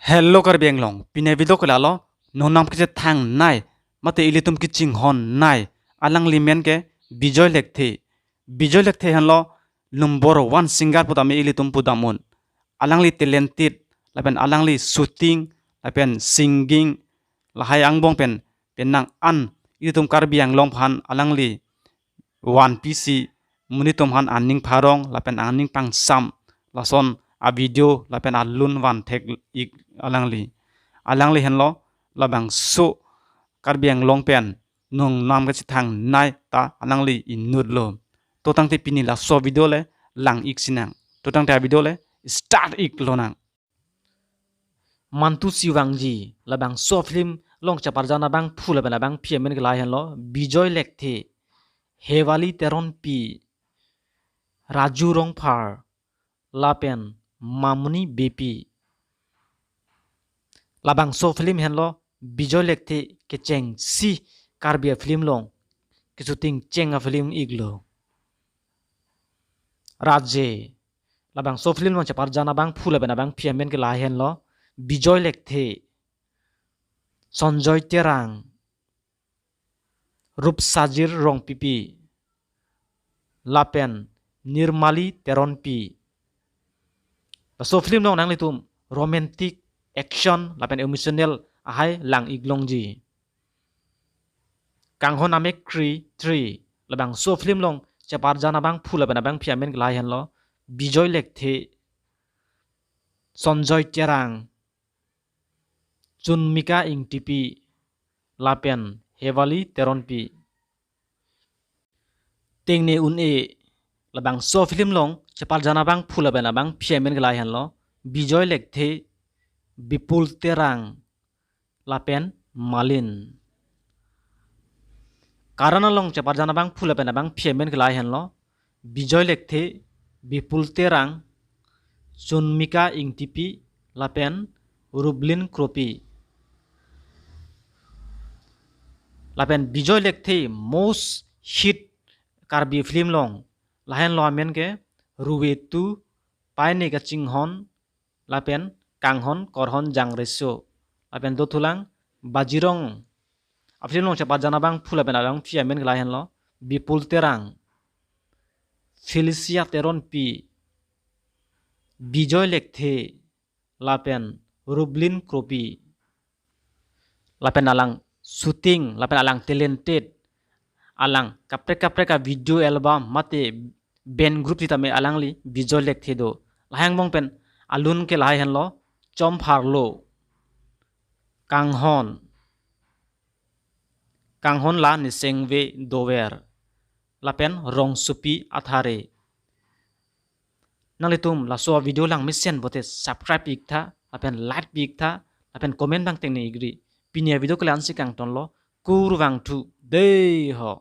Hello kar benglong pine video ko lalo nonam ke thang nai mate ilitum ki ching hon nai alang limen ke bijoy lekthe hanlo number 1 singer pudame ilitum pudamun alang li talented lapen alang li shooting lapen singing lahai angbong pen nang an ilitum kar biang long phan alang li 1 pc munitum han anning pharong lapen anning pang sam lason a video lapen alun wan thek ik alangli henlo labang so karbiang long pen nong nam ka thang nai ta alangli inut lo to tang te pini la so video le lang ik sinang to tang ta video le start ik lo nang mantu siwangji labang so film long chapar jana bang phula bana bang piemen gla henlo bijoy lekthe hewali teron pi raju rong phar lapen mamuni bepi labang so film henlo bijoy lekthe ke cheng si karbia film long ke shooting cheng a film iglo raje labang so film long chapar jana bang phula bana bang piemen gla henlo bijoy lekthe Sonjoy terang Rupsajir rong pipi lapen nirmali teron pi so film nong nang litum romantic action lapen emotional ahai lang iglongji kanghon amek kri 3 labang so film long chapar jana bang phula bana bang phiamen glai han lo bijoy lekthe Sonjoy terang Chunmika ing tipi lapen hewali teron pi tingni un e labang so film long chapar jana bang phula bana bang piemen glai han lo bijoy lekthe bipul terang lapen malin karana long chapar jana bang phula bana bang piemen glai han lo bijoy lekthe bipul terang Chunmika ing tipi lapen rublin kropi lapen bijoy lekthe most hit karbi film long lahen lo amen ke ruwetu paine ka chinghon lapen kanghon korhon jangreso lapen dotulang bajirong film long chapa jana bang phula bena bang phi amen lahen lo bipul terang Felicia teron pi bijoy lekthe lapen rublin kropi lapen alang shooting lapen alang talented alang kapre video album mate band group titame alang li bijoy lekthe do lahang bong pen alun ke lahai han lo chom pharlo kanghon la ni sengwe dower lapen rong supi athare nalitum la so video lang mission bote subscribe ik tha lapen like ik tha lapen comment bang teng ni igri pinia video klan sikang ton lo kur wang thu dei ho